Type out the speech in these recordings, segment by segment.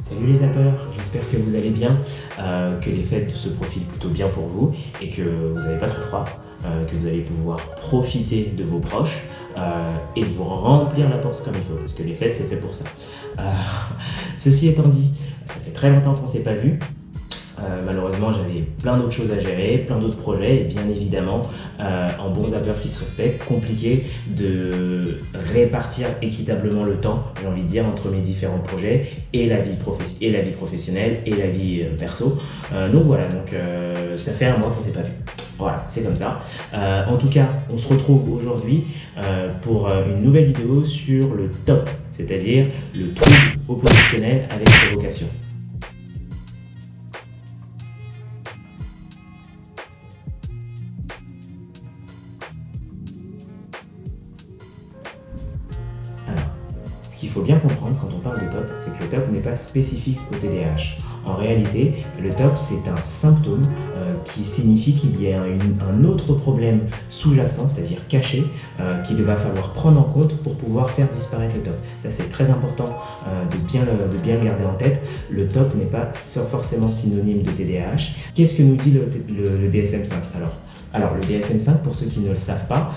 Salut les zappeurs, j'espère que vous allez bien, que les fêtes se profilent plutôt bien pour vous et que vous n'avez pas trop froid, que vous allez pouvoir profiter de vos proches et vous remplir la panse comme il faut, parce que les fêtes c'est fait pour ça. Ceci étant dit, ça fait très longtemps qu'on ne s'est pas vu. Malheureusement, j'avais plein d'autres choses à gérer, plein d'autres projets et bien évidemment, en bon zappeur qui se respecte, compliqué de répartir équitablement le temps, j'ai envie de dire, entre mes différents projets et la vie professionnelle et la vie perso. Donc voilà, ça fait un mois qu'on ne s'est pas vu. Voilà, c'est comme ça. En tout cas, on se retrouve aujourd'hui pour une nouvelle vidéo sur le TOP, c'est-à-dire le trouble oppositionnel avec provocation. Ce qu'il faut bien comprendre quand on parle de TOP, c'est que le TOP n'est pas spécifique au TDAH. En réalité, le TOP, c'est un symptôme qui signifie qu'il y a un autre problème sous-jacent, c'est-à-dire caché, qu'il va falloir prendre en compte pour pouvoir faire disparaître le TOP. Ça, c'est très important de bien le garder en tête. Le TOP n'est pas forcément synonyme de TDAH. Qu'est-ce que nous dit le DSM-5 ? Alors, le DSM-5, pour ceux qui ne le savent pas,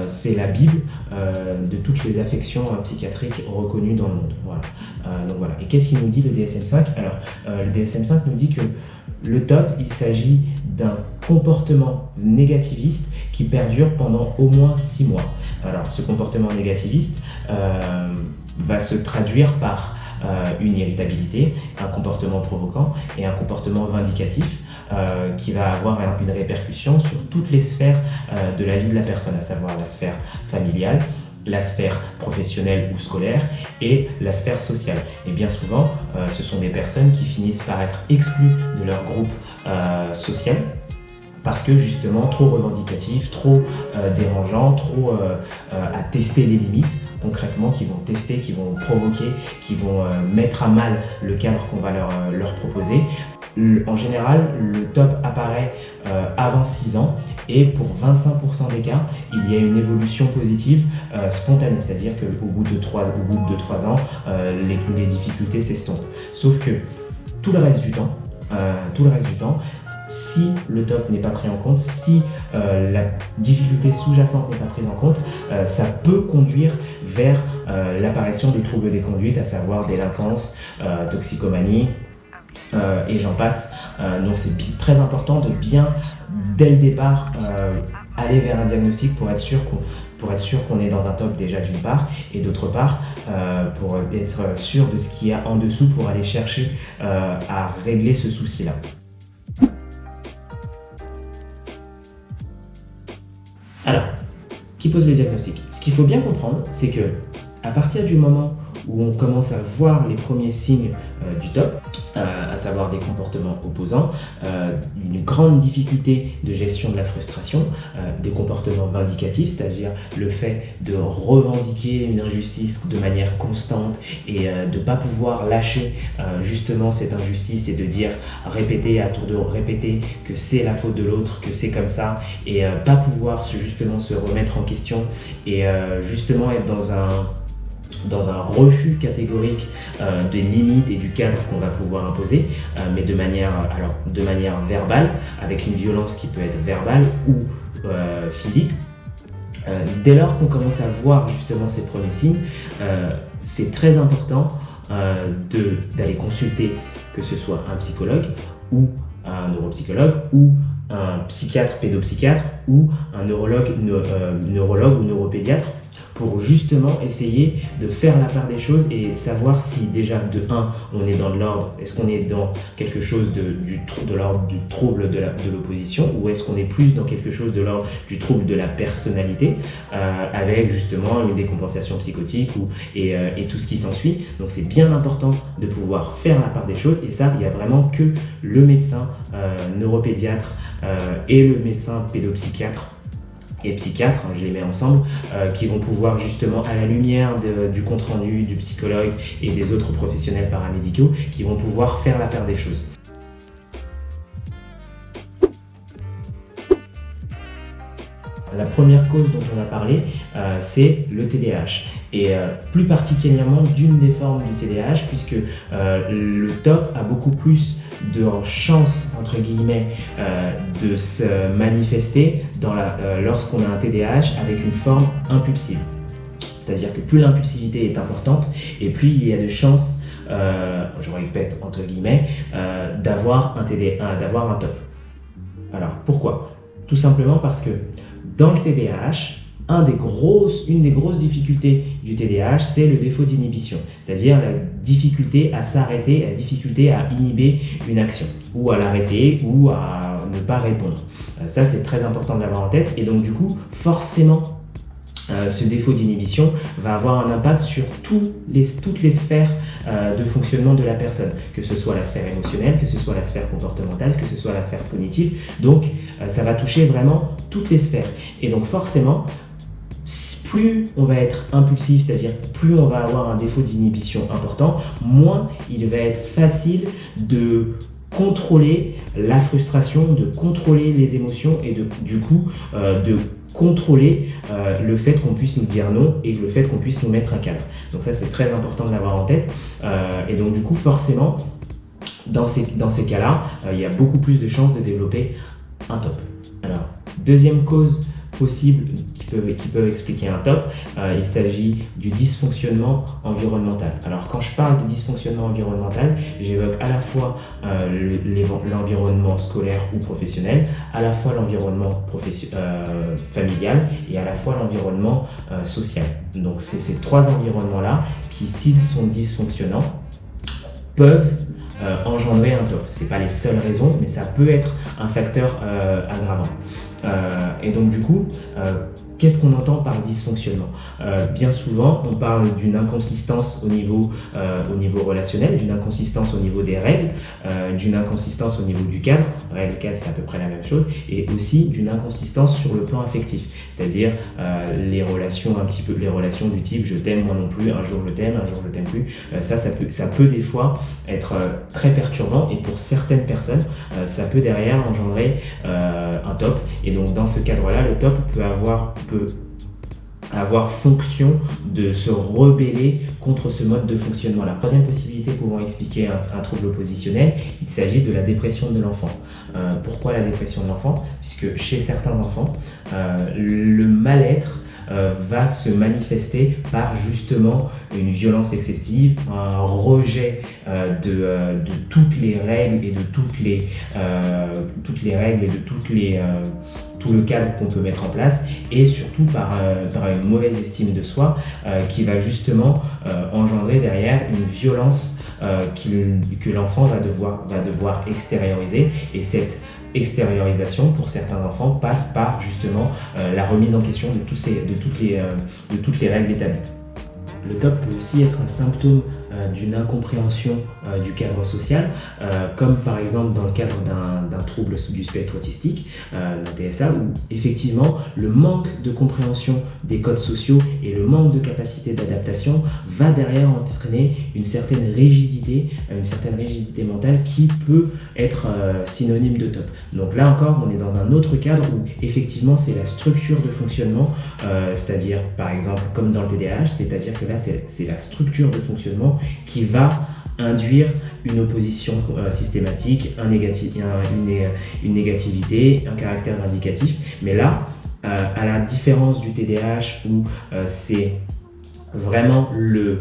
c'est la Bible de toutes les affections psychiatriques reconnues dans le monde. Voilà. Donc voilà. Et qu'est-ce qu'il nous dit le DSM-5 ? Alors, le DSM-5 nous dit que le TOP, il s'agit d'un comportement négativiste qui perdure pendant au moins 6 mois. Alors, ce comportement négativiste va se traduire par une irritabilité, un comportement provoquant et un comportement vindicatif qui va avoir une répercussion sur toutes les sphères de la vie de la personne, à savoir la sphère familiale, la sphère professionnelle ou scolaire et la sphère sociale. Et bien souvent, ce sont des personnes qui finissent par être exclues de leur groupe social parce que justement trop revendicatif, trop dérangeant, trop à tester les limites concrètement, qui vont tester, qui vont provoquer, qui vont mettre à mal le cadre qu'on va leur proposer. En général, le TOP apparaît avant 6 ans et pour 25% des cas, il y a une évolution positive spontanée, c'est-à-dire qu'au bout de 3 ans, les difficultés s'estompent. Sauf que tout le reste du temps, si le TOP n'est pas pris en compte, si la difficulté sous-jacente n'est pas prise en compte, ça peut conduire vers l'apparition de troubles des conduites, à savoir délinquance, toxicomanie, et j'en passe. Donc c'est très important de bien, dès le départ, aller vers un diagnostic pour être sûr qu'on est dans un TOP déjà d'une part, et d'autre part, pour être sûr de ce qu'il y a en dessous pour aller chercher à régler ce souci-là. Alors, qui pose le diagnostic ? Ce qu'il faut bien comprendre, c'est que à partir du moment où on commence à voir les premiers signes du TOP, à savoir des comportements opposants, une grande difficulté de gestion de la frustration, des comportements vindicatifs, c'est-à-dire le fait de revendiquer une injustice de manière constante et de ne pas pouvoir lâcher justement cette injustice et de dire, répéter à tour de répéter que c'est la faute de l'autre, que c'est comme ça, et pas pouvoir justement se remettre en question et justement être dans un refus catégorique des limites et du cadre qu'on va pouvoir imposer, mais de manière verbale, avec une violence qui peut être verbale ou physique. Dès lors qu'on commence à voir justement ces premiers signes, c'est très important d'aller consulter, que ce soit un psychologue ou un neuropsychologue ou un psychiatre, pédopsychiatre ou un neurologue ou neuropédiatre, pour justement essayer de faire la part des choses et savoir si déjà de 1, on est dans de l'ordre, est-ce qu'on est dans quelque chose de l'ordre du trouble de l'opposition, ou est-ce qu'on est plus dans quelque chose de l'ordre du trouble de la personnalité, avec justement une décompensation psychotique et tout ce qui s'ensuit. Donc c'est bien important de pouvoir faire la part des choses, et ça, il n'y a vraiment que le médecin neuropédiatre et le médecin pédopsychiatre et psychiatres, je les mets ensemble, qui vont pouvoir justement, à la lumière du compte-rendu du psychologue et des autres professionnels paramédicaux, qui vont pouvoir faire la part des choses. la première cause dont on a parlé, c'est le TDAH. Et plus particulièrement d'une des formes du TDAH, puisque le TOP a beaucoup plus de chances, entre guillemets, de se manifester lorsqu'on a un TDAH avec une forme impulsive. C'est-à-dire que plus l'impulsivité est importante, et plus il y a de chances, je répète entre guillemets, d'avoir un TOP. Alors pourquoi ? Tout simplement parce que dans le TDAH, une des grosses difficultés du TDAH, c'est le défaut d'inhibition, c'est-à-dire la difficulté à s'arrêter, la difficulté à inhiber une action, ou à l'arrêter, ou à ne pas répondre. Ça, c'est très important de l'avoir en tête, et donc du coup, forcément, ce défaut d'inhibition va avoir un impact sur toutes les sphères de fonctionnement de la personne, que ce soit la sphère émotionnelle, que ce soit la sphère comportementale, que ce soit la sphère cognitive. Donc, ça va toucher vraiment toutes les sphères. Et donc, forcément, plus on va être impulsif, c'est-à-dire plus on va avoir un défaut d'inhibition important, moins il va être facile de contrôler la frustration, de contrôler les émotions et du coup de contrôler le fait qu'on puisse nous dire non et le fait qu'on puisse nous mettre un cadre. Donc ça, c'est très important de l'avoir en tête. Et donc du coup, forcément, dans ces cas-là, il y a beaucoup plus de chances de développer un TOP. Alors, deuxième cause possibles qui peuvent expliquer un TOP, il s'agit du dysfonctionnement environnemental. Alors quand je parle de dysfonctionnement environnemental, j'évoque à la fois l'environnement scolaire ou professionnel, à la fois l'environnement familial et à la fois l'environnement social. Donc c'est ces trois environnements-là qui, s'ils sont dysfonctionnants, peuvent engendrer un TOP. Ce n'est pas les seules raisons, mais ça peut être un facteur aggravant. Et donc du coup, qu'est-ce qu'on entend par dysfonctionnement ? Bien souvent, on parle d'une inconsistance au niveau relationnel, d'une inconsistance au niveau des règles, d'une inconsistance au niveau du cadre. Règles et cadre, c'est à peu près la même chose. Et aussi d'une inconsistance sur le plan affectif, c'est-à-dire les relations du type je t'aime, moi non plus, un jour je t'aime, un jour je t'aime plus. Ça peut des fois être très perturbant, et pour certaines personnes, ça peut derrière engendrer un TOP. Et donc dans ce cadre-là, le TOP peut avoir fonction de se rebeller contre ce mode de fonctionnement. La troisième possibilité pouvant expliquer un trouble oppositionnel, il s'agit de la dépression de l'enfant. Pourquoi la dépression de l'enfant ? Puisque chez certains enfants, le mal-être va se manifester par justement une violence excessive, un rejet de toutes les règles et de tout le cadre qu'on peut mettre en place, et surtout par une mauvaise estime de soi qui va justement engendrer derrière une violence que l'enfant va devoir extérioriser. Et cette extériorisation pour certains enfants passe par justement la remise en question de toutes les règles établies. Le TOP peut aussi être un symptôme d'une incompréhension du cadre social, comme par exemple dans le cadre d'un trouble du spectre autistique, d'un TSA, où effectivement le manque de compréhension des codes sociaux et le manque de capacité d'adaptation va derrière entraîner une certaine rigidité mentale qui peut être synonyme de TOP. Donc là encore, on est dans un autre cadre où effectivement c'est la structure de fonctionnement, c'est-à-dire par exemple comme dans le TDAH, c'est-à-dire que là c'est la structure de fonctionnement qui va induire une opposition systématique, une négativité, un caractère vindicatif. Mais là, à la différence du TDAH où c'est vraiment le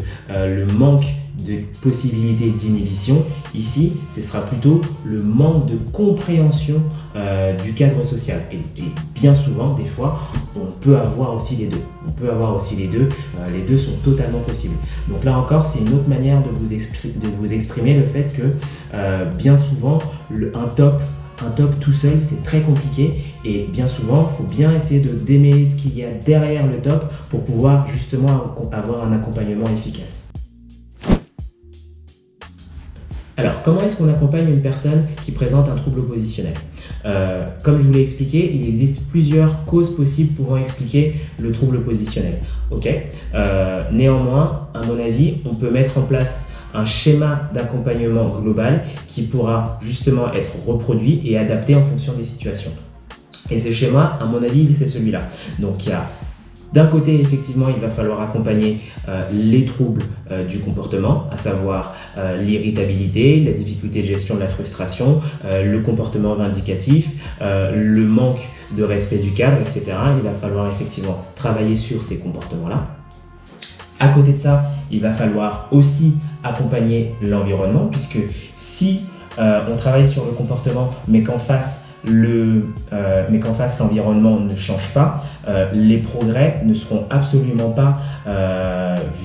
manque de possibilités d'inhibition, ici ce sera plutôt le manque de compréhension du cadre social, et bien souvent, des fois, on peut avoir aussi les deux. Les deux sont totalement possibles. Donc là encore, c'est une autre manière de vous exprimer le fait que bien souvent, un TOP tout seul, c'est très compliqué, et bien souvent, il faut bien essayer de démêler ce qu'il y a derrière le TOP pour pouvoir justement avoir un accompagnement efficace. Alors, comment est-ce qu'on accompagne une personne qui présente un trouble oppositionnel ? Comme je vous l'ai expliqué, il existe plusieurs causes possibles pouvant expliquer le trouble oppositionnel. Néanmoins, à mon avis, on peut mettre en place un schéma d'accompagnement global qui pourra justement être reproduit et adapté en fonction des situations. Et ce schéma, à mon avis, c'est celui-là. Donc il y a d'un côté, effectivement, il va falloir accompagner les troubles du comportement, à savoir l'irritabilité, la difficulté de gestion de la frustration, le comportement vindicatif, le manque de respect du cadre, etc. Il va falloir effectivement travailler sur ces comportements-là. À côté de ça, il va falloir aussi accompagner l'environnement, puisque si on travaille sur le comportement, mais qu'en face, l'environnement ne change pas, les progrès ne seront absolument pas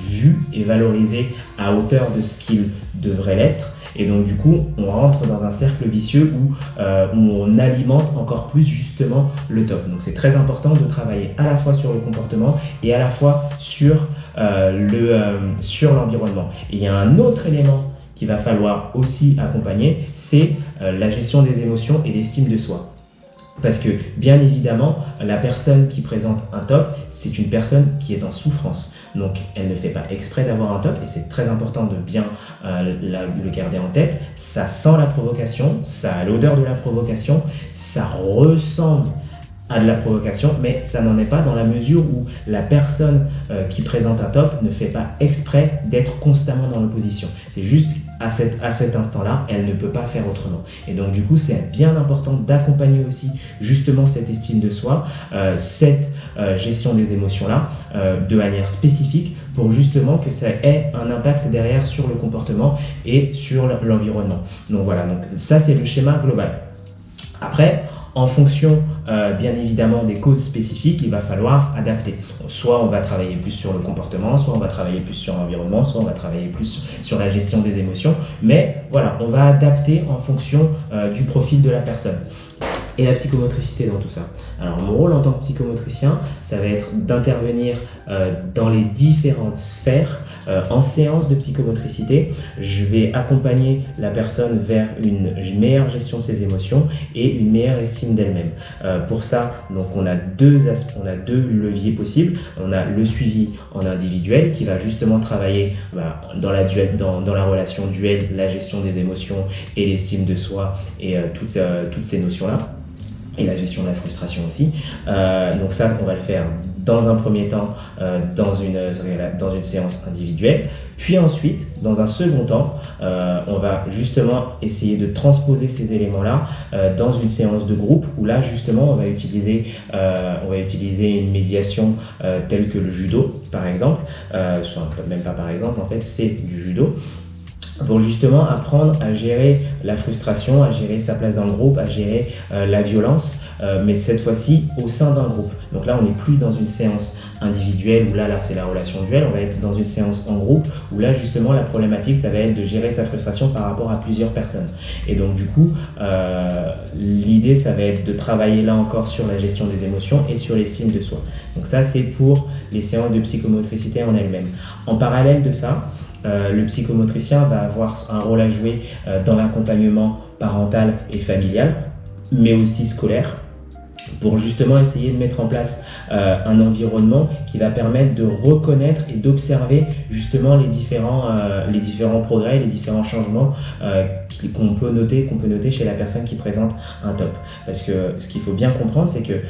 vus et valorisés à hauteur de ce qu'ils devraient l'être. Et donc du coup, on rentre dans un cercle vicieux où on alimente encore plus justement le top. Donc c'est très important de travailler à la fois sur le comportement et à la fois sur l'environnement. Et il y a un autre élément qu'il va falloir aussi accompagner, c'est la gestion des émotions et l'estime de soi. Parce que, bien évidemment, la personne qui présente un top, c'est une personne qui est en souffrance. Donc, elle ne fait pas exprès d'avoir un top, et c'est très important de bien le garder en tête. Ça sent la provocation, ça a l'odeur de la provocation, ça ressemble à de la provocation, mais ça n'en est pas dans la mesure où la personne qui présente un top ne fait pas exprès d'être constamment dans l'opposition. C'est juste à cet instant-là, elle ne peut pas faire autrement. Et donc du coup, c'est bien important d'accompagner aussi justement cette estime de soi, cette gestion des émotions-là, de manière spécifique pour justement que ça ait un impact derrière sur le comportement et sur l'environnement. Donc voilà, donc ça c'est le schéma global. Après, en fonction, bien évidemment, des causes spécifiques, il va falloir adapter. Soit on va travailler plus sur le comportement, soit on va travailler plus sur l'environnement, soit on va travailler plus sur la gestion des émotions. Mais voilà, on va adapter en fonction du profil de la personne. Et la psychomotricité dans tout ça. Alors mon rôle en tant que psychomotricien, ça va être d'intervenir dans les différentes sphères. En séance de psychomotricité, je vais accompagner la personne vers une meilleure gestion de ses émotions et une meilleure estime d'elle-même. Pour ça, donc on a deux leviers possibles. On a le suivi en individuel qui va justement travailler dans la relation duel, la gestion des émotions et l'estime de soi et toutes ces notions-là. Et la gestion de la frustration aussi. Donc ça, on va le faire dans un premier temps dans une séance individuelle. Puis ensuite, dans un second temps, on va justement essayer de transposer ces éléments-là dans une séance de groupe où là, justement, on va utiliser une médiation telle que le judo, par exemple. Même pas par exemple, en fait, c'est du judo. Pour justement apprendre à gérer la frustration, à gérer sa place dans le groupe, à gérer la violence, mais cette fois-ci au sein d'un groupe. Donc là, on n'est plus dans une séance individuelle où là c'est la relation duel, on va être dans une séance en groupe où là justement la problématique ça va être de gérer sa frustration par rapport à plusieurs personnes. Et donc du coup, l'idée ça va être de travailler là encore sur la gestion des émotions et sur l'estime de soi. Donc ça c'est pour les séances de psychomotricité en elles-mêmes. En parallèle de ça, le psychomotricien va avoir un rôle à jouer dans l'accompagnement parental et familial, mais aussi scolaire, pour justement essayer de mettre en place un environnement qui va permettre de reconnaître et d'observer justement les différents progrès, les différents changements qu'on peut noter chez la personne qui présente un TOP. Parce que ce qu'il faut bien comprendre, c'est que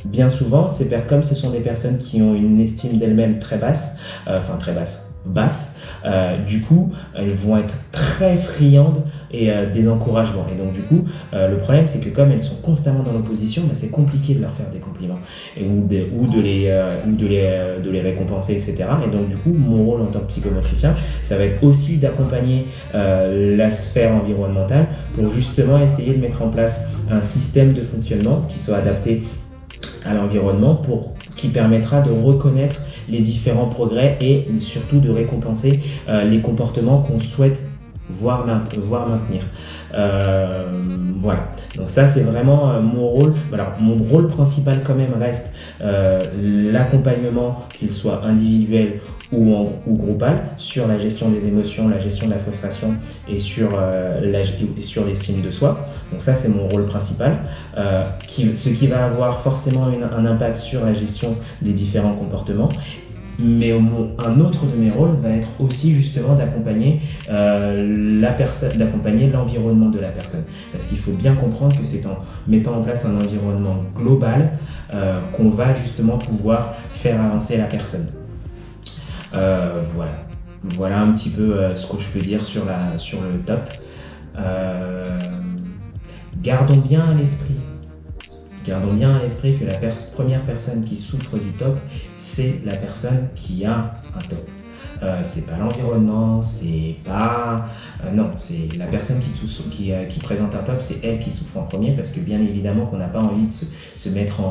bien souvent, comme ce sont des personnes qui ont une estime d'elles-mêmes très basse, du coup elles vont être très friandes des encouragements, et donc du coup le problème c'est que comme elles sont constamment dans l'opposition, c'est compliqué de leur faire des compliments ou de les récompenser, etc. Et donc du coup mon rôle en tant que psychomotricien, ça va être aussi d'accompagner la sphère environnementale pour justement essayer de mettre en place un système de fonctionnement qui soit adapté à l'environnement, qui permettra de reconnaître les différents progrès et surtout de récompenser les comportements qu'on souhaite voir maintenir. Voilà, donc ça c'est vraiment mon rôle. Alors mon rôle principal quand même reste l'accompagnement, qu'il soit individuel ou groupal, sur la gestion des émotions, la gestion de la frustration et sur l'estime de soi. Donc ça c'est mon rôle principal, ce qui va avoir forcément un impact sur la gestion des différents comportements. Mais un autre de mes rôles va être aussi justement d'accompagner d'accompagner l'environnement de la personne. Parce qu'il faut bien comprendre que c'est en mettant en place un environnement global qu'on va justement pouvoir faire avancer la personne. Voilà. Voilà un petit peu ce que je peux dire sur le top. Gardons bien à l'esprit que la première personne qui souffre du TOP, c'est la personne qui a un TOP. C'est pas l'environnement, c'est pas... non, c'est la personne qui présente un TOP, c'est elle qui souffre en premier, parce que bien évidemment qu'on n'a pas envie de se mettre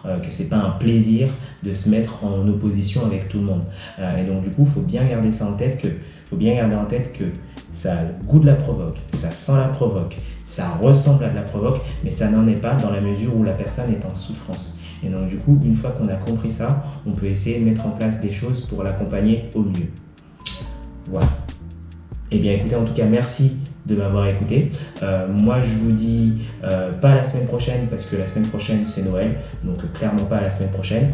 que c'est pas un plaisir de se mettre en opposition avec tout le monde. Et donc du coup, il faut bien garder ça en tête que ça a le goût de la provoque, ça sent la provoque, ça ressemble à de la provoque, mais ça n'en est pas dans la mesure où la personne est en souffrance. Et donc du coup, une fois qu'on a compris ça, on peut essayer de mettre en place des choses pour l'accompagner au mieux. Voilà. Eh bien écoutez, en tout cas, merci de m'avoir écouté. Moi, je vous dis pas la semaine prochaine, parce que la semaine prochaine, c'est Noël, donc clairement pas la semaine prochaine,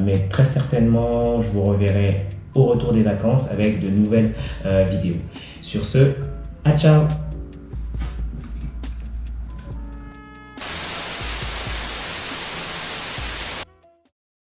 mais très certainement, je vous reverrai au retour des vacances avec de nouvelles vidéos. Sur ce, à ciao!